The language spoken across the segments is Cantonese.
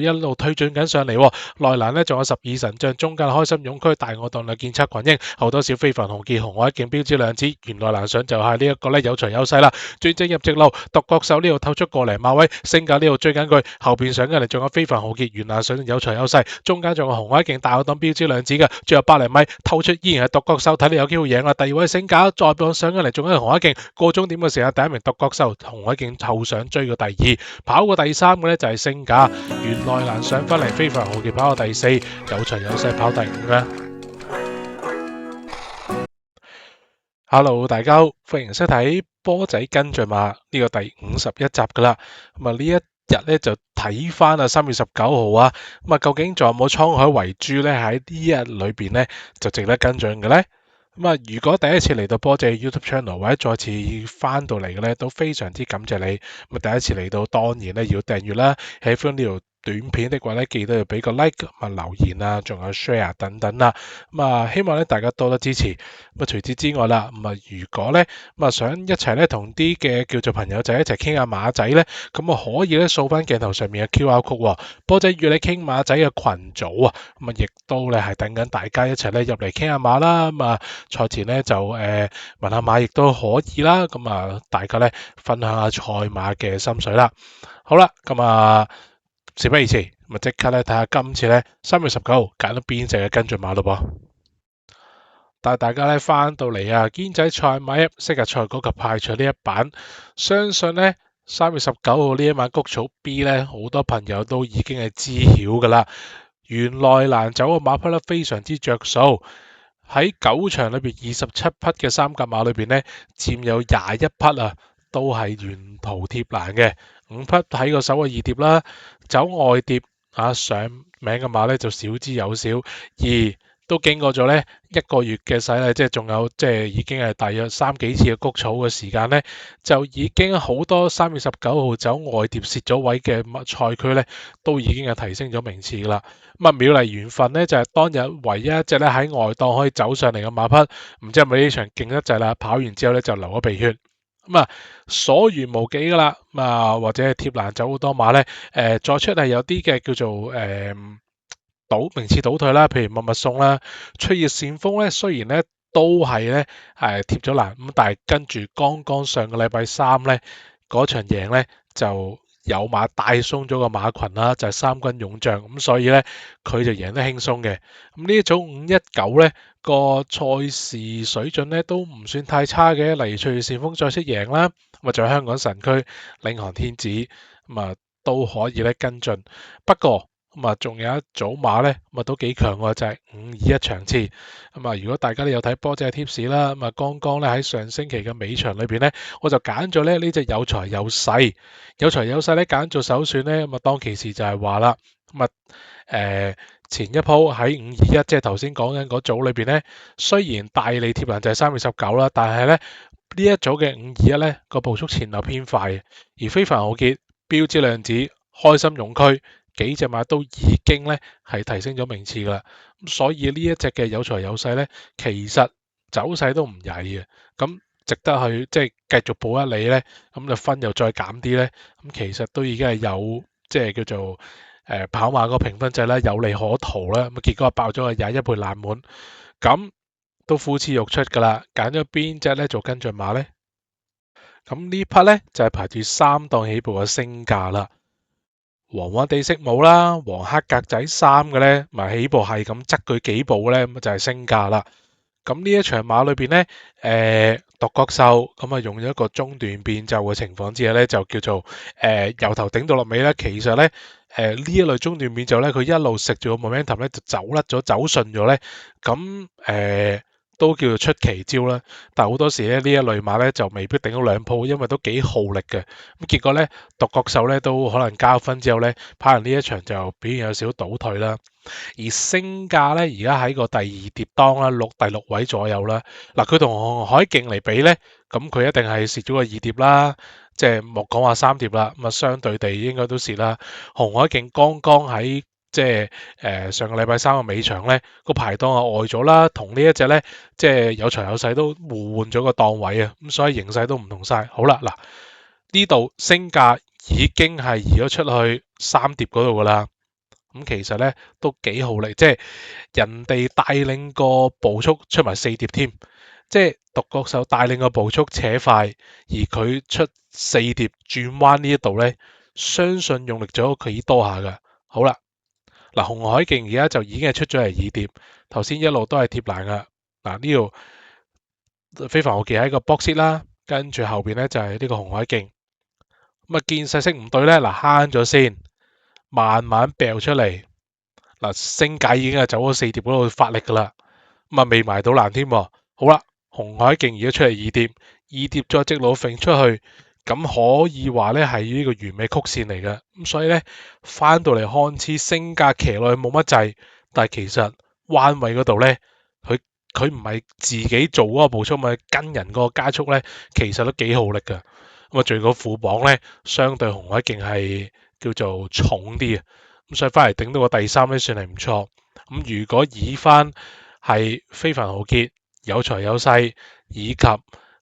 一路推進緊上嚟喎，內欄呢仲有12神將，中間開心勇區大我檔兩見測群英，後多小非凡紅傑紅海勁標誌兩子，原來難上就係呢一個呢有隨有勢啦，轉正入直路，獨角獸呢度透出過嚟馬位，升價呢度追緊佢，後邊上緊嚟仲有非凡豪傑，原來上有隨有勢，中間仲有紅海勁大我檔標誌兩子嘅，最後百零米透出依然係獨角獸，睇你有機會贏啦，第二位升價再磅上緊嚟，仲有紅海勁過終點嘅時候，第一名獨角獸，紅海勁後上追過第二，跑過第三嘅呢就係升價。原來難上翻嚟，非凡豪傑跑到第4，有隨有勢跑第5嘅。Hello， 大家好，歡迎收睇波仔跟進馬呢個第51集噶啦。咁啊呢一日咧就睇翻啊3月19號啊，咁啊究竟仲有冇滄海遺珠咧喺呢一日裏邊咧就值得跟進嘅咧？咁啊，如果第一次嚟到波仔 YouTube channel 或者再次翻到嚟嘅咧，都非常之感謝你。咁啊，第一次嚟到當然咧要訂閱啦，喜歡呢條短片的話咧，記得要俾個 like 啊、留言啊，仲有 share 等等啦。咁啊，希望咧大家多多支持。咁啊，除此之外啦，咁啊，如果咧咁啊想一齊咧同啲嘅叫做朋友仔一齊傾下馬仔咧，咁啊可以咧掃翻鏡頭上面嘅 QR code 喎。波仔與你傾馬仔嘅群組啊，咁啊亦都咧係等緊大家一齊咧入嚟傾下馬啦。咁啊賽前咧就問下馬亦都可以啦。咁啊大家咧分享下賽馬嘅心水啦。好啦，咁啊〜事不宜遲，咁啊即刻咧睇下今次咧3月19號揀到邊隻嘅跟進馬咯噃。帶大家咧翻到嚟啊，堅仔賽馬 App 昔日賽果及派賽呢一版，相信咧3月19號呢一晚谷草 B 咧，好多朋友都已經係知曉噶啦。原來難走嘅馬匹咧非常之着數，喺9場裏邊27匹嘅三甲馬裏邊咧，佔有21匹啊，都係沿途貼欄嘅。5匹喺個首嘅二疊啦，走外疊啊上名嘅馬咧就少之又少，而都經過咗咧1個月嘅洗禮，即係仲有即係已經係大約3幾次嘅谷草嘅時間咧，就已經好多3月19號走外疊蝕咗位嘅賽區咧，都已經係提升咗名次噶啦。咁啊，妙麗緣分咧就係當日唯一一隻咧喺外檔可以走上嚟嘅馬匹，唔知係咪呢場勁得滯啦？跑完之後咧就流咗鼻血。咁啊，所餘無幾噶啦，咁啊或者係貼欄走好多馬咧，再出係有啲嘅叫做名次倒退啦，譬如密密送啦，翠葉旋風咧，雖然咧都係咧貼咗欄，咁但係跟住剛剛上個禮拜3咧嗰場贏咧就有馬帶鬆咗個馬群啦，就係3軍勇將，咁所以咧佢就贏得輕鬆嘅。咁呢一組519咧個賽事水準咧都唔算太差嘅，例如翠葉旋風再出贏啦，咁啊仲有香港神區領航天子，咁啊都可以咧跟進。不過咁啊，仲有一組馬咧，咁啊都幾強喎，就係521場次。咁啊，如果大家都有睇波仔嘅貼士啦，咁啊剛剛咧喺上星期嘅尾場裏邊咧，我就揀咗咧呢隻有財有勢，有財有勢咧揀做首選咧，咁啊當其時就係話啦，咁啊前一鋪喺521，即係頭先講緊嗰組裏邊咧，雖然大利貼欄就係3月19啦，但係咧呢一組嘅521咧個步速前流偏快，而非凡豪傑、標誌量子、開心勇區。幾隻馬都已經咧係提升咗名次噶啦，咁所以呢一隻嘅有財有勢咧，其實走勢都唔曳嘅，咁值得去即係繼續補一厘咧，咁就分又再減啲咧，咁其實都已經係有即係叫做跑馬個評分制啦，有利可圖啦，咁結果爆咗個21倍冷門，咁都呼之欲出噶啦，揀咗邊隻咧做跟進馬咧？咁呢匹咧就係排住3檔起步嘅升價啦。黃黃地色帽啦，黃黑格仔衫嘅咧，咪起步係咁側佢幾步咧，咁就係升價啦。咁呢一場馬裏邊咧，獨角獸咁啊用咗一個中段變奏嘅情況之下咧，就叫做由頭頂到落尾咧。其實咧，呢一類中段變奏咧，佢一路食住個 momentum 咧，就走甩咗，走順咗咧。咁都叫做出奇招啦，但係好多時咧呢一類馬咧就未必頂到2鋪，因為都幾耗力嘅。咁結果咧獨角獸咧都可能交分之後咧跑完呢一場就表現有少少倒退啦。而升價咧而家喺個第2疊檔啦，第6位左右啦。嗱，佢同紅海勁嚟比咧，咁佢一定係蝕咗個2疊啦，即係莫講話3疊啦。咁啊相對地應該都蝕啦。紅海勁剛剛喺即係上個禮拜3嘅尾場咧，個排檔啊呆咗啦，同呢一隻咧即係有財有勢都互換咗個檔位啊，咁所以形勢都唔同晒。好啦，嗱呢度升價已經係移咗出去3疊嗰度噶啦，其實咧都幾好力，即係人哋帶領個步速出埋四碟添，即係獨角獸帶領個步速扯快，而佢出四碟轉彎呢一度咧，相信用力咗佢多下噶。好啦，嗱，紅海勁而家就已經係出咗嚟二碟，頭先一路都係貼欄噶。嗱，呢度非凡浩傑喺個 box 啦，跟住後邊咧就係呢個紅海勁。咁啊見勢色唔對咧，嗱慳咗先，慢慢掉出嚟。嗱，星界已經係走咗四碟嗰度發力噶啦，咁啊未埋到欄添。好啦，紅海勁而家出嚟二碟，二碟再直路揈出去，咁可以話咧係呢個完美曲線嚟嘅。咁所以咧翻到嚟看似星價騎落去冇乜滯，但係其實彎位嗰度咧，佢佢唔係自己做嗰個步速，咪跟人嗰個加速咧，其實都幾耗力噶。咁啊，最個副榜咧，相對紅海勁係叫做重啲啊。咁所以翻嚟頂到個第三咧，算係唔錯。咁如果以翻係非凡豪傑有財有勢，以及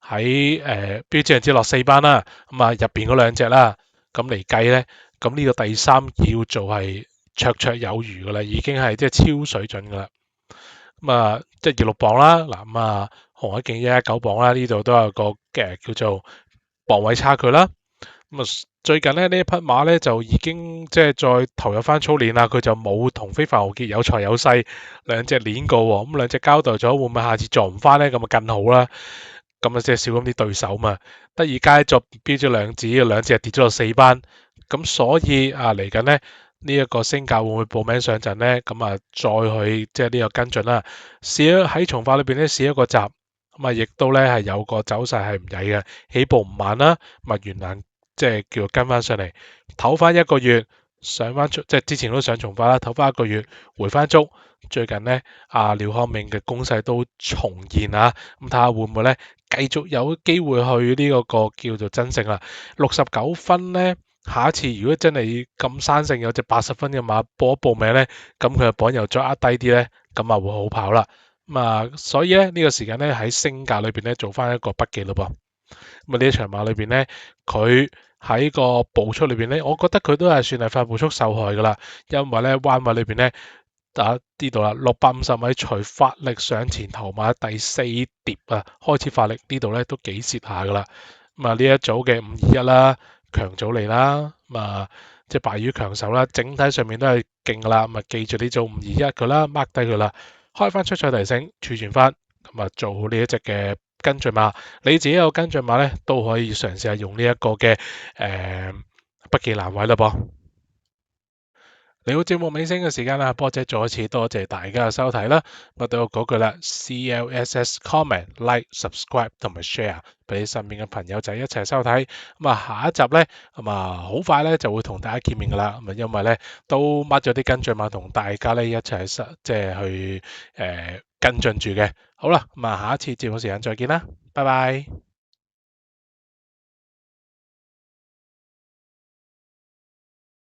喺標誌人之落四班啦，咁啊入邊嗰兩隻啦，咁嚟計咧，咁呢個第三要做係綽綽有餘噶啦，已經係即係超水準噶啦。咁啊，即係26磅啦，嗱咁啊，紅海勁119磅啦，呢度都有個叫做磅位差距啦。咁啊，最近咧呢一匹馬咧就已經即係再投入翻操練啦，佢就冇同非凡豪傑有財有勢兩隻練過喎，咁兩隻交代咗，會唔會下次撞唔翻咧？咁啊更好啦，咁啊即係少咁啲對手嘛。德爾佳作標咗兩子，兩隻跌咗落四班，咁所以啊嚟緊咧呢一個星價會唔會報名上陣咧？咁啊再去即係呢個跟進啦，試喺從化裏邊咧試一個集，咁啊亦都咧係有個走勢係唔曳嘅，起步唔慢啦，咁啊原難。即係叫跟翻上嚟，唞翻一個月，上翻即係之前都上從化啦，唞翻一個月，回翻足。最近呢，阿廖康銘嘅攻勢都重現啊，咁睇下會唔會咧繼續有機會去呢個叫做真勝啦。69分呢，下一次如果真係咁生性有隻80分嘅馬報名咧，咁佢嘅榜又再壓低啲咧，咁啊會好跑啦。咁啊，所以咧呢個時間咧喺升價裏邊咧做翻一個筆記咯噃。咁啊呢一場馬裏邊咧，佢喺個步速裏邊咧，我覺得佢都係算係快步速受害噶啦，因為咧彎位裏邊咧，呢度啦，650米隨發力上前頭馬第四碟啊，開始發力呢度咧都幾蝕下噶啦。咁啊呢一組嘅521啦，強組嚟啦，咁啊即係敗於強手啦，整體上面都係勁噶啦。咁啊記住呢組521佢啦，mark 低佢啦，開翻出賽提醒，儲存翻，咁啊做好呢一隻嘅跟進馬，你自己有跟進馬咧，都可以嘗試下用呢一個嘅筆記欄位啦噃。嚟到節目尾聲嘅時間啦，波姐再一次多謝大家嘅收睇啦。我都有嗰句啦，CLSS comment like subscribe 同埋 share 俾你身邊嘅朋友仔一齊收睇。咁啊下一集咧，咁啊好快咧就會同大家見面噶啦。咁啊因為咧都掹咗啲跟進馬同大家咧一齊即係去跟進住嘅。好啦，咁啊下一次節目時間再見啦，拜拜。